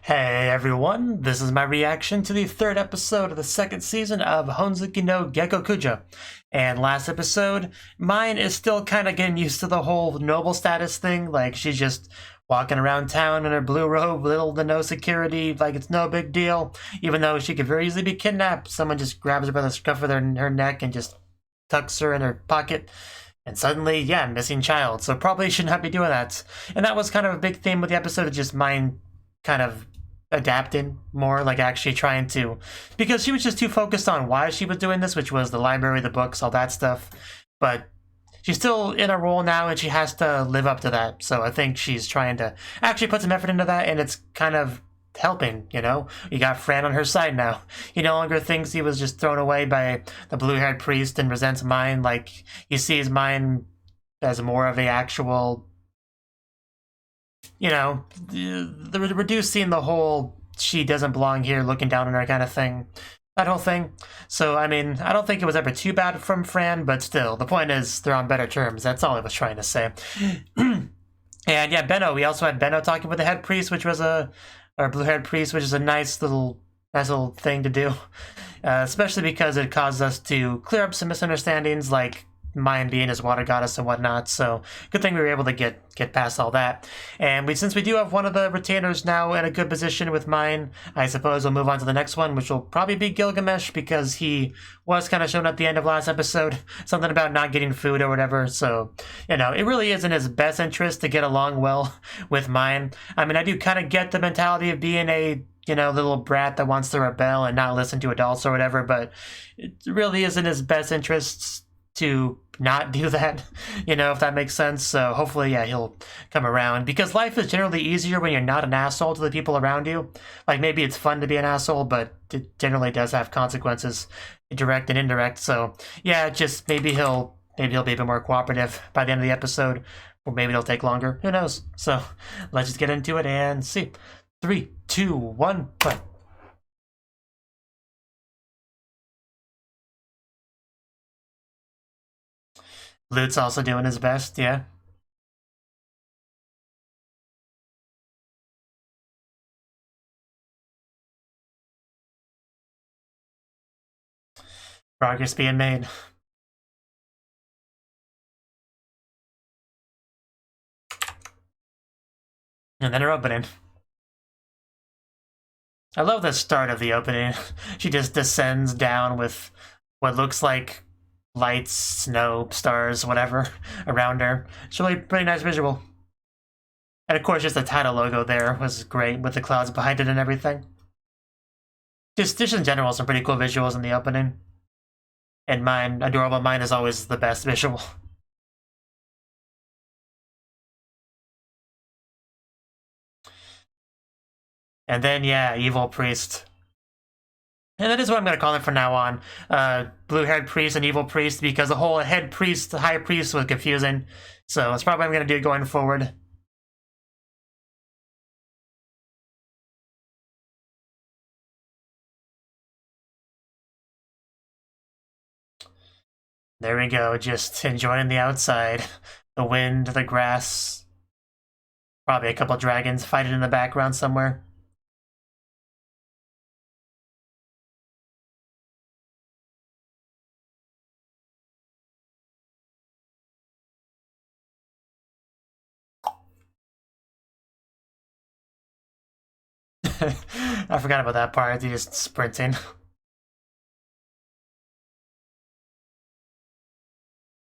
Hey everyone, this is my reaction to the third episode of the second season of Honzuki no Gekokujou. And last episode, mine is still kind of getting used to the whole noble status thing, like she's just walking around town in her blue robe, little to no security, like it's no big deal, even though she could very easily be kidnapped. Someone just grabs her by the scruff of her neck and just tucks her in her pocket. And suddenly, yeah, missing child, so probably should not be doing that. And that was kind of a big theme with the episode, just mine kind of adapting more, like actually trying to, because she was just too focused on why she was doing this, which was the library, the books, all that stuff. But she's still in a role now and she has to live up to that. So I think she's trying to actually put some effort into that, and it's kind of helping, you know? You got Fran on her side now. He no longer thinks he was just thrown away by the blue-haired priest and resents mine. Like, he sees mine as more of a actual, you know, the reducing the whole she doesn't belong here, looking down on her kind of thing. That whole thing. So, I mean, I don't think it was ever too bad from Fran, but still, the point is they're on better terms. That's all I was trying to say. And yeah, Benno. We also had Benno talking with the head priest, which was or blue-haired priest, which is a nice little thing to do. Especially because it caused us to clear up some misunderstandings, like mine being his water goddess and whatnot. So good thing we were able to get past all that. And since we do have one of the retainers now in a good position with mine, I suppose we'll move on to the next one, which will probably be Gilgamesh, because he was kind of shown at the end of last episode, something about not getting food or whatever. So, you know, it really is in his best interest to get along well with mine. I mean, I do kind of get the mentality of being a, you know, little brat that wants to rebel and not listen to adults or whatever, but it really is in his best interests to not do that, you know, if that makes sense. So hopefully, yeah, he'll come around, because life is generally easier when you're not an asshole to the people around you. Like, maybe it's fun to be an asshole, but it generally does have consequences, direct and indirect. So yeah, just maybe he'll be a bit more cooperative by the end of the episode, or maybe it'll take longer. Who knows? So let's just get into it and see. 3, 2, 1, play. Lute's also doing his best, yeah. Progress being made. And then her opening. I love the start of the opening. She just descends down with what looks like lights, snow, stars, whatever, around her. It's really pretty nice visual. And of course, just the title logo there was great with the clouds behind it and everything. Just in general, some pretty cool visuals in the opening. And mine, adorable mine, is always the best visual. And then, yeah, evil priest. And that is what I'm going to call it from now on. Blue-haired priest and evil priest, because the whole head priest, high priest was confusing. So that's probably what I'm going to do going forward. There we go, just enjoying the outside. The wind, the grass. Probably a couple dragons fighting in the background somewhere. I forgot about that part, he's just sprinting.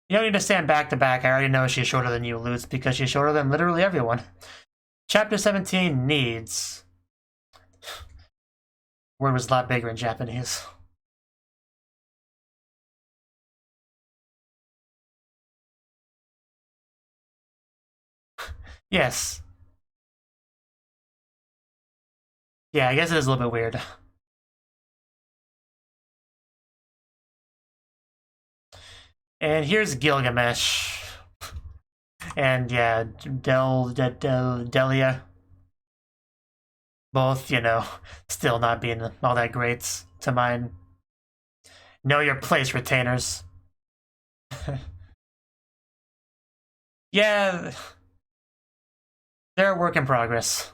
You don't need to stand back to back. I already know she's shorter than you, Lutz, because she's shorter than literally everyone. Chapter 17 needs. Word was a lot bigger in Japanese. Yes. Yeah, I guess it is a little bit weird. And here's Gilgamesh. And yeah, Delia. Both, you know, still not being all that great to mine. Know your place, retainers. Yeah, they're a work in progress.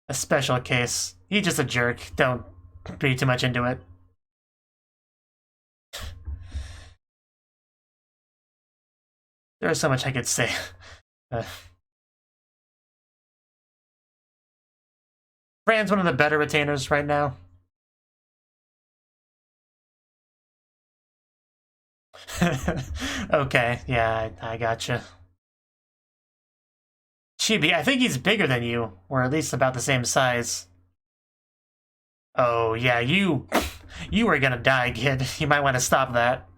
a special case. He's just a jerk. Don't read too much into it. There's so much I could say. Fran's one of the better retainers right now. Okay, yeah, I gotcha. Chibi, I think he's bigger than you, or at least about the same size. Oh, yeah, you were gonna die, kid. You might want to stop that.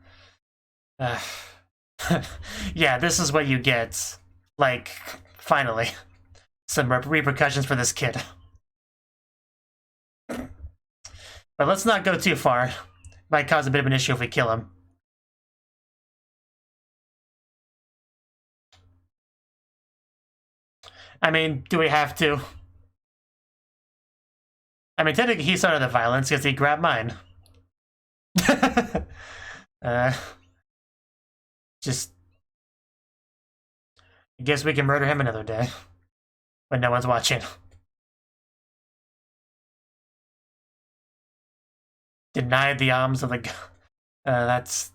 Yeah, this is what you get. Like, finally. Some repercussions for this kid. But let's not go too far. Might cause a bit of an issue if we kill him. I mean, do we have to? I mean, technically he started the violence because he grabbed mine. Just... I guess we can murder him another day. When no one's watching. Denied the arms of the... that's...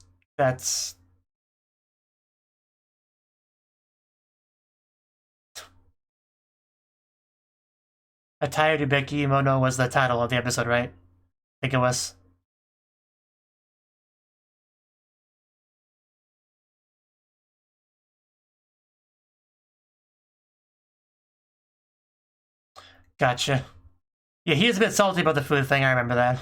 Atayu Ribeki Mono was the title of the episode, right? I think it was. Gotcha. Yeah, he is a bit salty about the food thing, I remember that.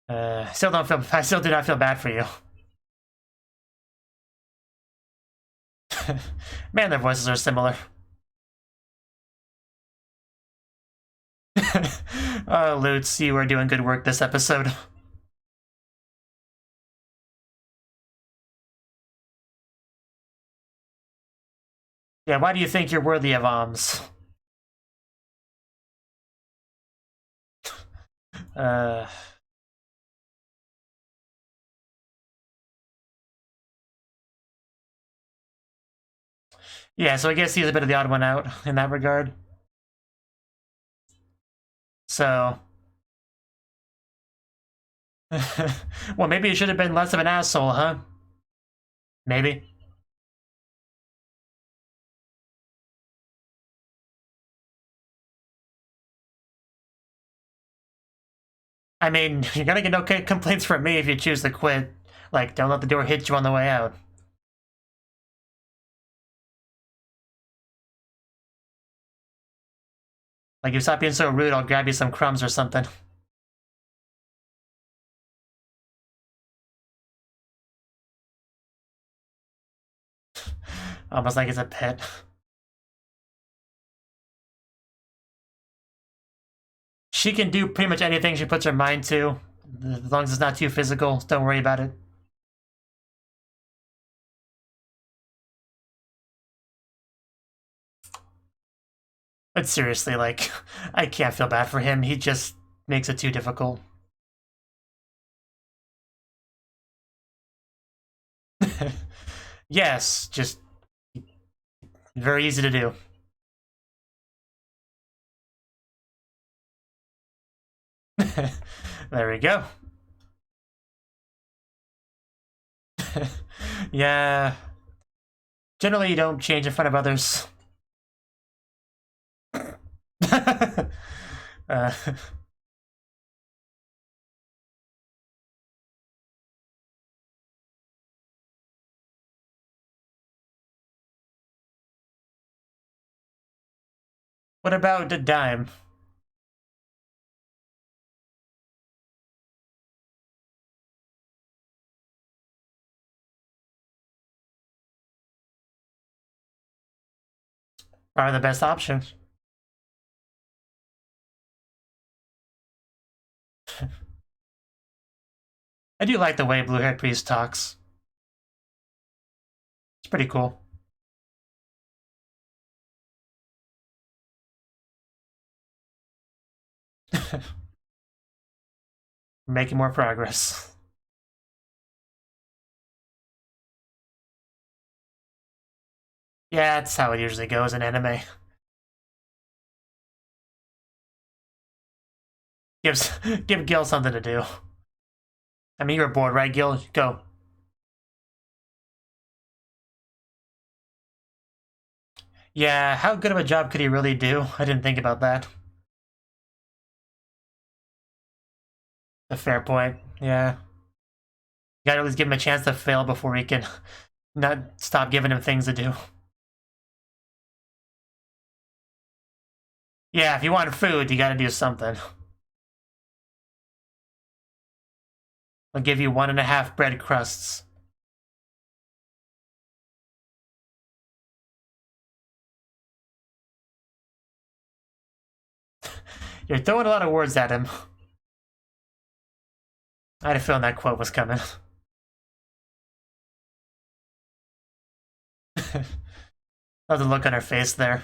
I still do not feel bad for you. Man, their voices are similar. Oh, Lutz, you are doing good work this episode. Yeah, why do you think you're worthy of alms? Yeah, so I guess he's a bit of the odd one out in that regard. So... well, maybe he should have been less of an asshole, huh? Maybe. I mean, you're gonna get no complaints from me if you choose to quit. Like, don't let the door hit you on the way out. Like, if you stop being so rude, I'll grab you some crumbs or something. Almost like it's a pet. She can do pretty much anything she puts her mind to. As long as it's not too physical, don't worry about it. But seriously, like, I can't feel bad for him. He just makes it too difficult. Yes, just very easy to do. There we go. Yeah. Generally, you don't change in front of others. What about the dime? Are the best options. I do like the way Blue-Haired Priest talks. It's pretty cool. Making more progress. Yeah, that's how it usually goes in anime. Give Gil something to do. I mean, you're bored, right, Gil? Go. Yeah, how good of a job could he really do? I didn't think about that. A fair point, yeah. You gotta at least give him a chance to fail before he can not stop giving him things to do. Yeah, if you want food, you gotta do something. I'll give you 1.5 bread crusts. You're throwing a lot of words at him. I had a feeling that quote was coming. Love the look on her face there.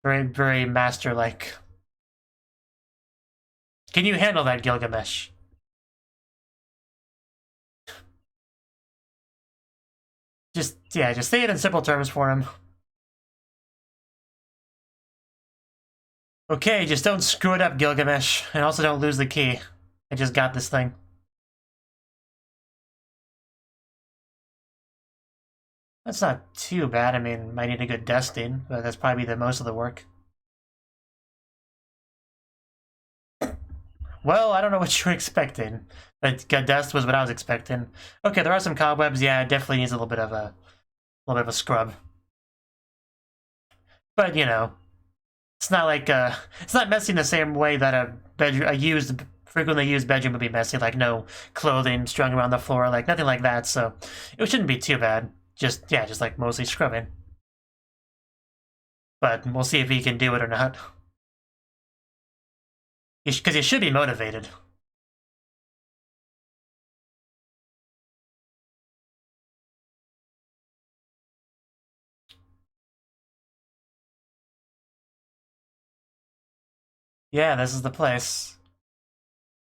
Very, very master-like. Can you handle that, Gilgamesh? Just say it in simple terms for him. Okay, just don't screw it up, Gilgamesh. And also don't lose the key. I just got this thing. That's not too bad. I mean, might need a good dusting, but that's probably the most of the work. Well, I don't know what you were expecting, but dust was what I was expecting. Okay, there are some cobwebs. Yeah, it definitely needs a little bit of a scrub. But you know, it's not like it's not messy in the same way that a frequently used bedroom would be messy. Like no clothing strung around the floor, like nothing like that. So it shouldn't be too bad. Just like mostly scrubbing. But we'll see if he can do it or not. Because he should be motivated. Yeah, this is the place.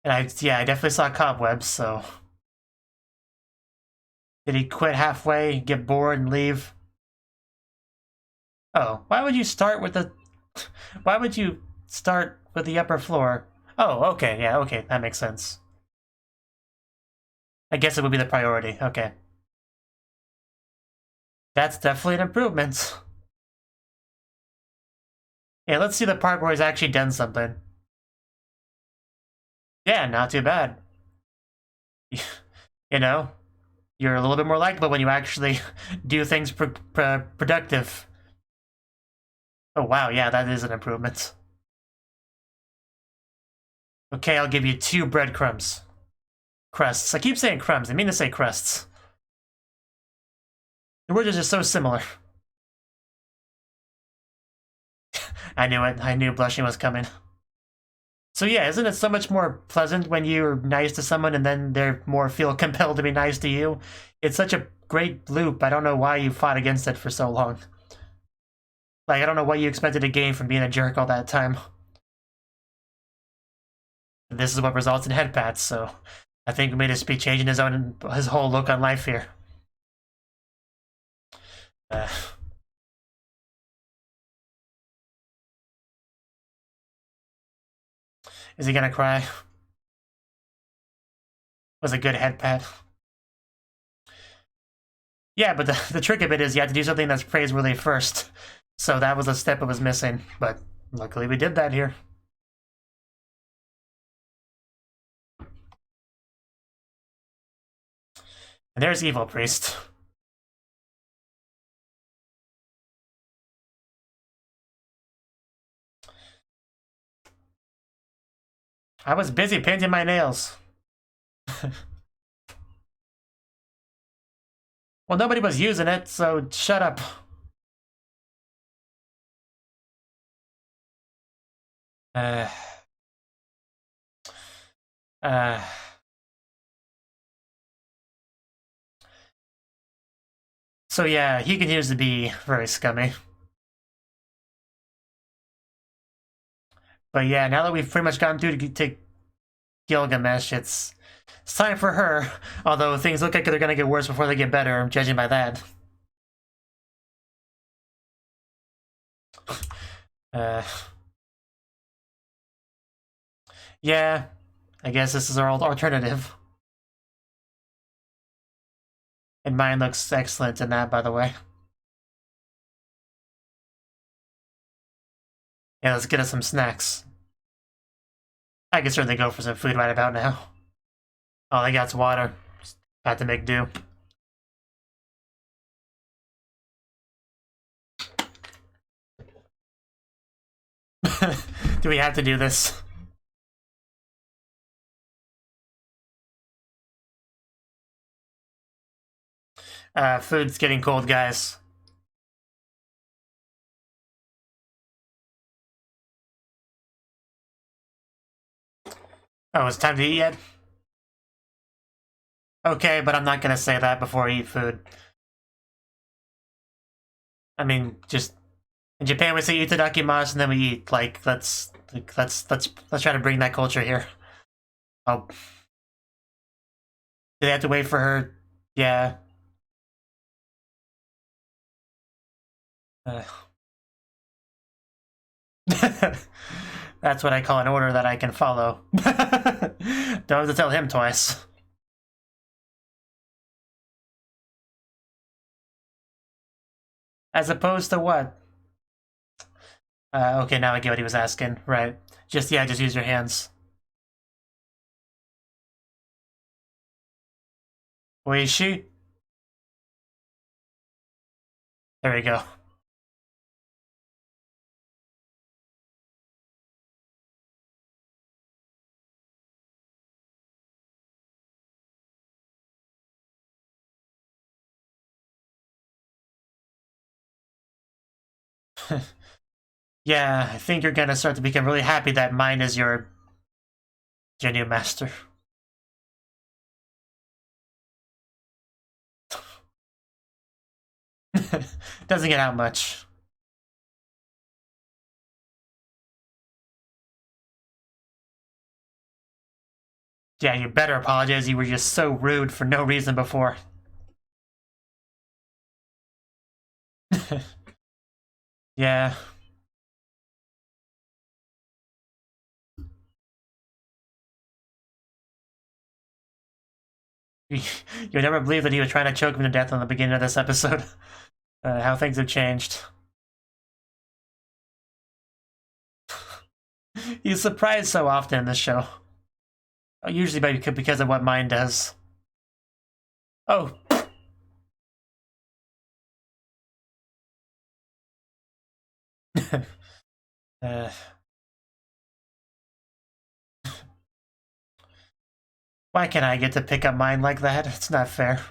And I definitely saw cobwebs, so... Did he quit halfway, get bored, and leave? Oh, why would you start with the... Why would you start with the upper floor? Oh, okay, yeah, okay, that makes sense. I guess it would be the priority, okay. That's definitely an improvement. Yeah, let's see the part where he's actually done something. Yeah, not too bad. You know, you're a little bit more likable when you actually do things productive. Oh wow, yeah, that is an improvement. Okay, I'll give you 2 breadcrumbs. Crusts. I keep saying crumbs, I mean to say crusts. The words are just so similar. I knew it. I knew blushing was coming. So yeah, isn't it so much more pleasant when you're nice to someone and then they're more feel compelled to be nice to you? It's such a great loop. I don't know why you fought against it for so long. Like, I don't know what you expected to gain from being a jerk all that time. This is what results in head pats, so I think we may just be changing his whole look on life here. Is he gonna cry? Was a good head pat. Yeah, but the trick of it is you have to do something that's praiseworthy first. So that was a step I was missing, but luckily we did that here. And there's Evil Priest. I was busy painting my nails. Well, nobody was using it, so shut up. So yeah, he continues to be very scummy. But yeah, now that we've pretty much gotten through to Gilgamesh, it's time for her. Although things look like they're gonna get worse before they get better, judging by that. Yeah, I guess this is our alternative. And mine looks excellent in that, by the way. Yeah, let's get us some snacks. I can certainly go for some food right about now. All I got's water. Just about to make do. Do we have to do this? Food's getting cold, guys. Oh, it's time to eat yet? Okay, but I'm not gonna say that before I eat food. I mean, just in Japan we say itadakimasu and then we eat. Like, let's try to bring that culture here. Oh, do they have to wait for her? Yeah. That's what I call an order that I can follow. Don't have to tell him twice. As opposed to what? Okay, now I get what he was asking. Right. Just use your hands. Oishi? There we go. Yeah, I think you're gonna start to become really happy that mine is your new master. Doesn't get out much. Yeah, you better apologize. You were just so rude for no reason before. Yeah. You'll never believe that he was trying to choke me to death in the beginning of this episode. How things have changed. He's surprised so often in this show. Usually because of what mine does. Oh. Why can't I get to pick up mine like that? It's not fair.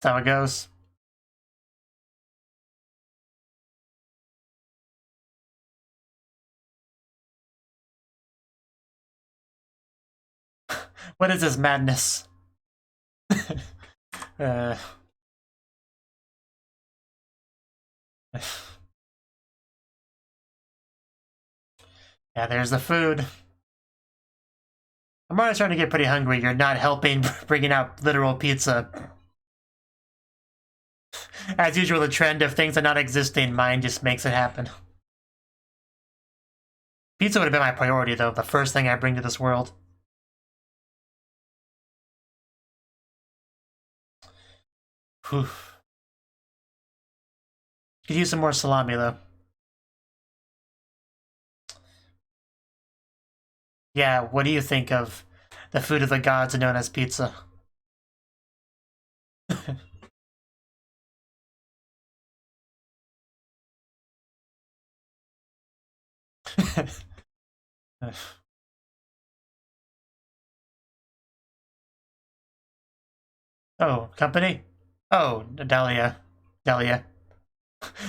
That's how it goes. What is this madness? Yeah, there's the food. I'm already starting to get pretty hungry. You're not helping bringing out literal pizza. As usual, the trend of things are not existing, mine just makes it happen. Pizza would have been my priority, though, the first thing I bring to this world. Whew. Could use some more salami, though. Yeah, what do you think of the food of the gods known as pizza? Oh, company? Oh, Dahlia. Dahlia.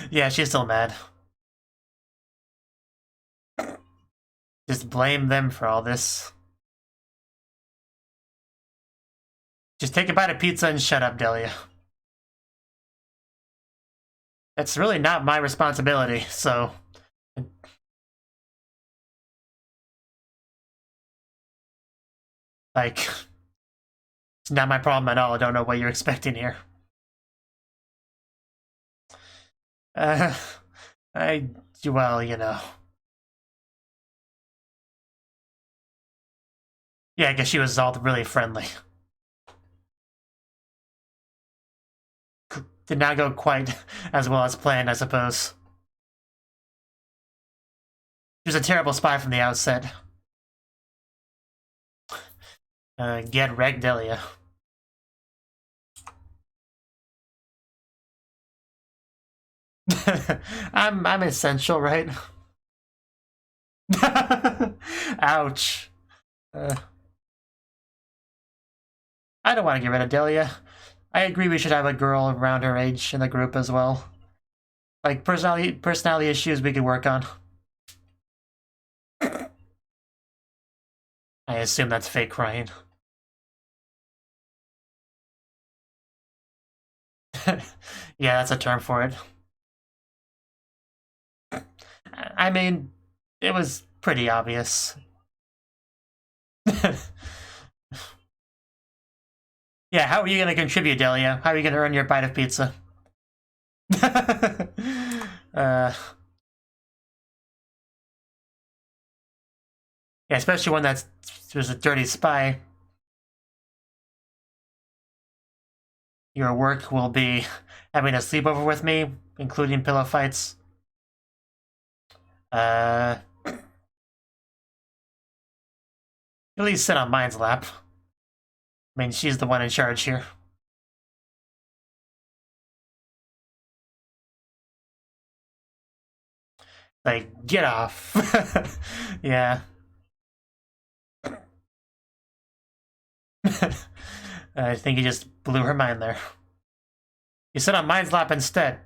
Yeah, she's still mad. Just blame them for all this. Just take a bite of pizza and shut up, Delia. It's really not my responsibility, so Like, it's not my problem at all. I don't know what you're expecting here. Well, you know. Yeah, I guess she was all really friendly. Did not go quite as well as planned, I suppose. She was a terrible spy from the outset. Get wrecked, Delia. I'm essential, right? Ouch. I don't want to get rid of Delia. I agree we should have a girl around her age in the group as well. Like, personality issues we could work on. I assume that's fake crying. Yeah, that's a term for it. I mean, it was pretty obvious. Yeah, how are you going to contribute, Delia? How are you going to earn your bite of pizza? Yeah, especially one that's just a dirty spy. Your work will be having a sleepover with me, including pillow fights. At least sit on mine's lap. I mean, she's the one in charge here. Like, get off. Yeah. I think you just blew her mind there. You sit on mine's lap instead.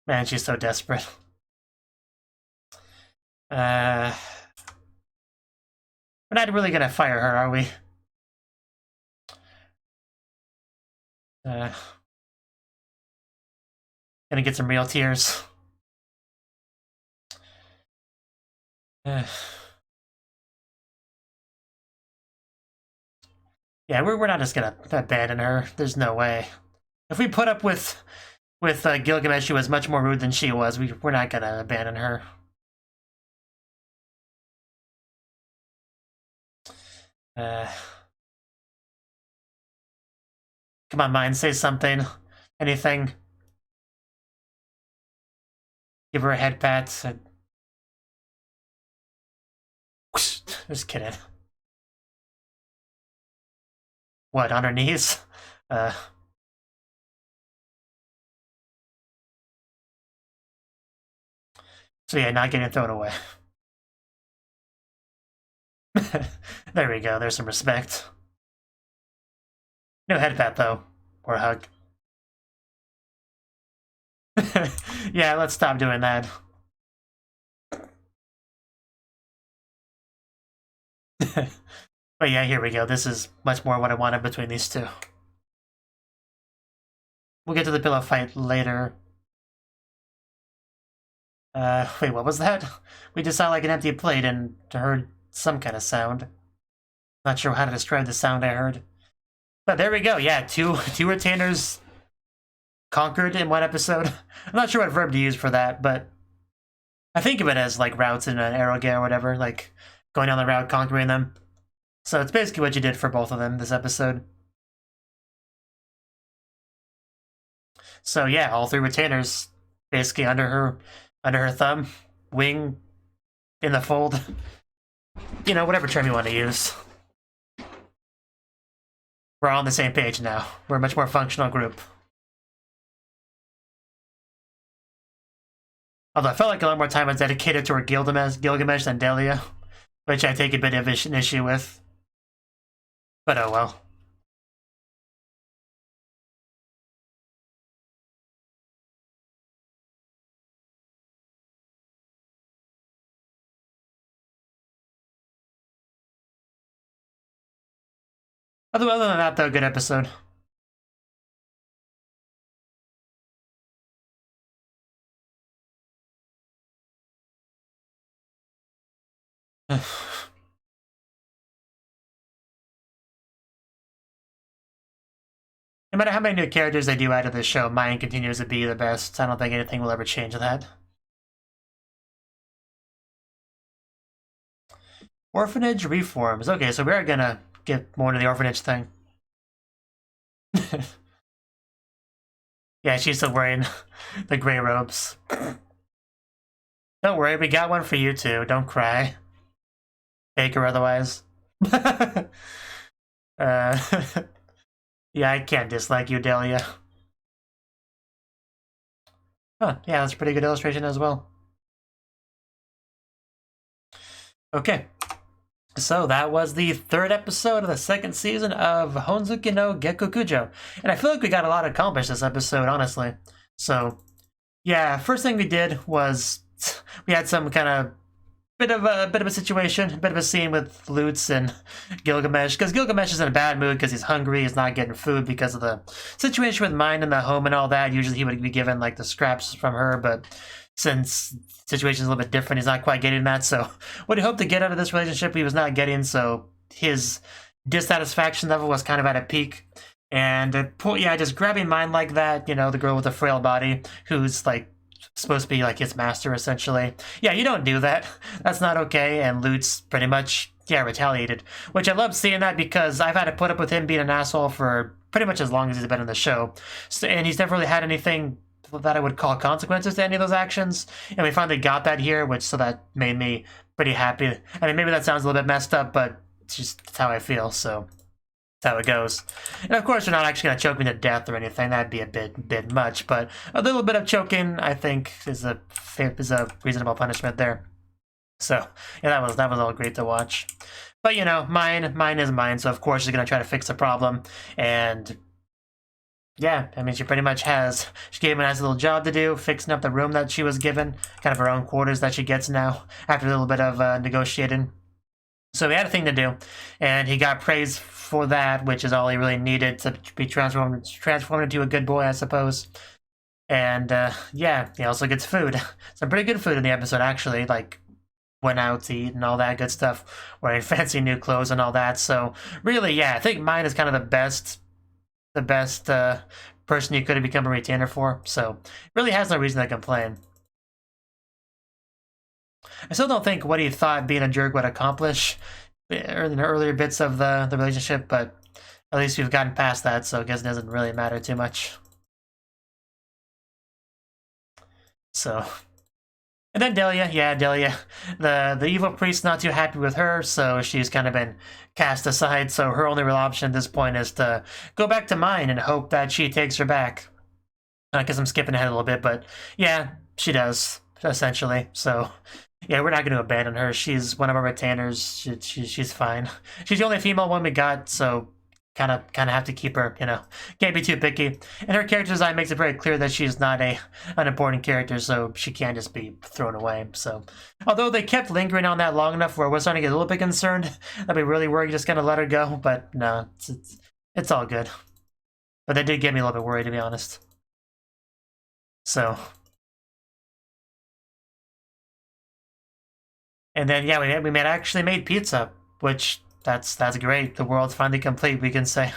Man, she's so desperate. We're not really gonna fire her, are we? Gonna get some real tears. Yeah, we're not just gonna abandon her. There's no way. If we put up with Gilgamesh, who was much more rude than she was, we're not gonna abandon her. Come on, Mind, say something. Anything. Give her a head pat. Just kidding. What, on her knees? So yeah, not getting thrown away. There we go, there's some respect. No head pat, though. Or hug. Yeah, let's stop doing that. But yeah, here we go. This is much more what I wanted between these two. We'll get to the pillow fight later. Wait, what was that? We just saw like an empty plate and heard some kind of sound. Not sure how to describe the sound I heard. But there we go, yeah, two retainers conquered in one episode. I'm not sure what verb to use for that, but I think of it as like routes in an eroge or whatever, like going down the route, conquering them. So it's basically what you did for both of them this episode. So yeah, all three retainers basically under her thumb, wing, in the fold. You know, whatever term you want to use. We're all on the same page now. We're a much more functional group. Although I felt like a lot more time was dedicated toward Gilgamesh than Delia, which I take a bit of an issue with. But oh well. Other than that, though, good episode. No matter how many new characters they do add to this show, mine continues to be the best. I don't think anything will ever change that. Orphanage reforms. Okay, so we're gonna get more into the orphanage thing. Yeah, she's still wearing the gray robes. Don't worry, we got one for you too. Don't cry. Fake or otherwise. Yeah, I can't dislike you, Delia. Huh, yeah, that's a pretty good illustration as well. Okay. So that was the third episode of the second season of Honzuki no Gekokujou. And I feel like we got a lot accomplished this episode, honestly. So, yeah, first thing we did was we had some kind of bit of a situation, a bit of a scene with Lutz and Gilgamesh, because Gilgamesh is in a bad mood because he's hungry, he's not getting food because of the situation with mine in the home and all that. Usually he would be given like the scraps from her, but since the situation is a little bit different, he's not quite getting that. So what he hoped to get out of this relationship, he was not getting, so his dissatisfaction level was kind of at a peak. And yeah, just grabbing mine like that, you know, the girl with the frail body who's like supposed to be like his master, essentially. Yeah, you don't do that. That's not okay. And Lutz pretty much, yeah, retaliated. Which I love seeing that because I've had to put up with him being an asshole for pretty much as long as he's been in the show. So, and he's never really had anything that I would call consequences to any of those actions. And we finally got that here, which so that made me pretty happy. I mean, maybe that sounds a little bit messed up, but it's just it's how I feel, so that's how it goes. And of course, they're not actually going to choke me to death or anything. That'd be a bit much, but a little bit of choking, I think, is a reasonable punishment there. So yeah, that was all great to watch. But you know, mine is mine. So of course she's going to try to fix the problem. And yeah, I mean, she pretty much has. She gave him a nice little job to do, fixing up the room that she was given, kind of her own quarters that she gets now after a little bit of negotiating. So he had a thing to do, and he got praise for that, which is all he really needed to be transformed into a good boy, I suppose. And yeah, he also gets food. Some pretty good food in the episode, actually. Like went out to eat and all that good stuff, wearing fancy new clothes and all that. So really, yeah, I think mine is kind of the best person you could have become a retainer for. So really has no reason to complain. I still don't think what he thought being a jerk would accomplish in the earlier bits of the relationship, but at least we've gotten past that, so I guess it doesn't really matter too much. So, and then Delia, yeah, Delia, the evil priest's not too happy with her, so she's kind of been cast aside, so her only real option at this point is to go back to mine and hope that she takes her back. I guess I'm skipping ahead a little bit, but yeah, she does, essentially, so yeah, we're not going to abandon her. She's one of our retainers. She's fine. She's the only female one we got, so kind of have to keep her, you know. Can't be too picky. And her character design makes it very clear that she's not an important character, so she can't just be thrown away. So, although they kept lingering on that long enough where we're starting to get a little bit concerned that we really were just going to let her go, but no, it's all good. But they did get me a little bit worried, to be honest. So. And then, yeah, we actually made pizza, which, that's great. The world's finally complete, we can say.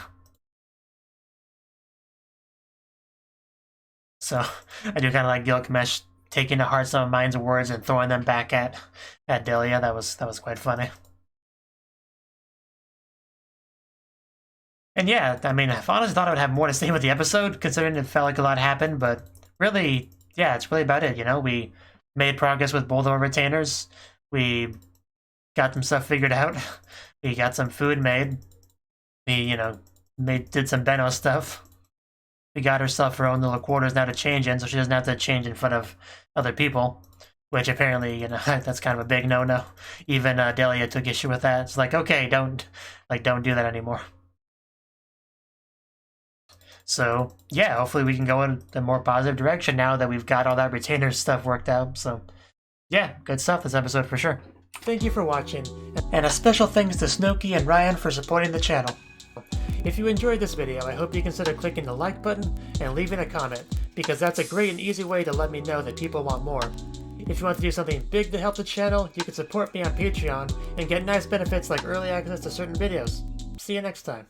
So, I do kind of like Gilgamesh taking to heart some of mine's words and throwing them back at Delia. That was quite funny. And yeah, I mean, I honestly thought I would have more to say with the episode, considering it felt like a lot happened, but really, yeah, it's really about it, you know? We made progress with both of our retainers. We got some stuff figured out. We got some food made. We, you know, did some Benno stuff. We got herself her own little quarters now to change in, so she doesn't have to change in front of other people. Which apparently, you know, that's kind of a big no-no. Even Delia took issue with that. It's like, okay, don't do that anymore. So, yeah, hopefully we can go in a more positive direction now that we've got all that retainer stuff worked out, so. Yeah, good stuff this episode for sure. Thank you for watching, and a special thanks to Cnouki and Ryan for supporting the channel. If you enjoyed this video, I hope you consider clicking the like button and leaving a comment, because that's a great and easy way to let me know that people want more. If you want to do something big to help the channel, you can support me on Patreon and get nice benefits like early access to certain videos. See you next time.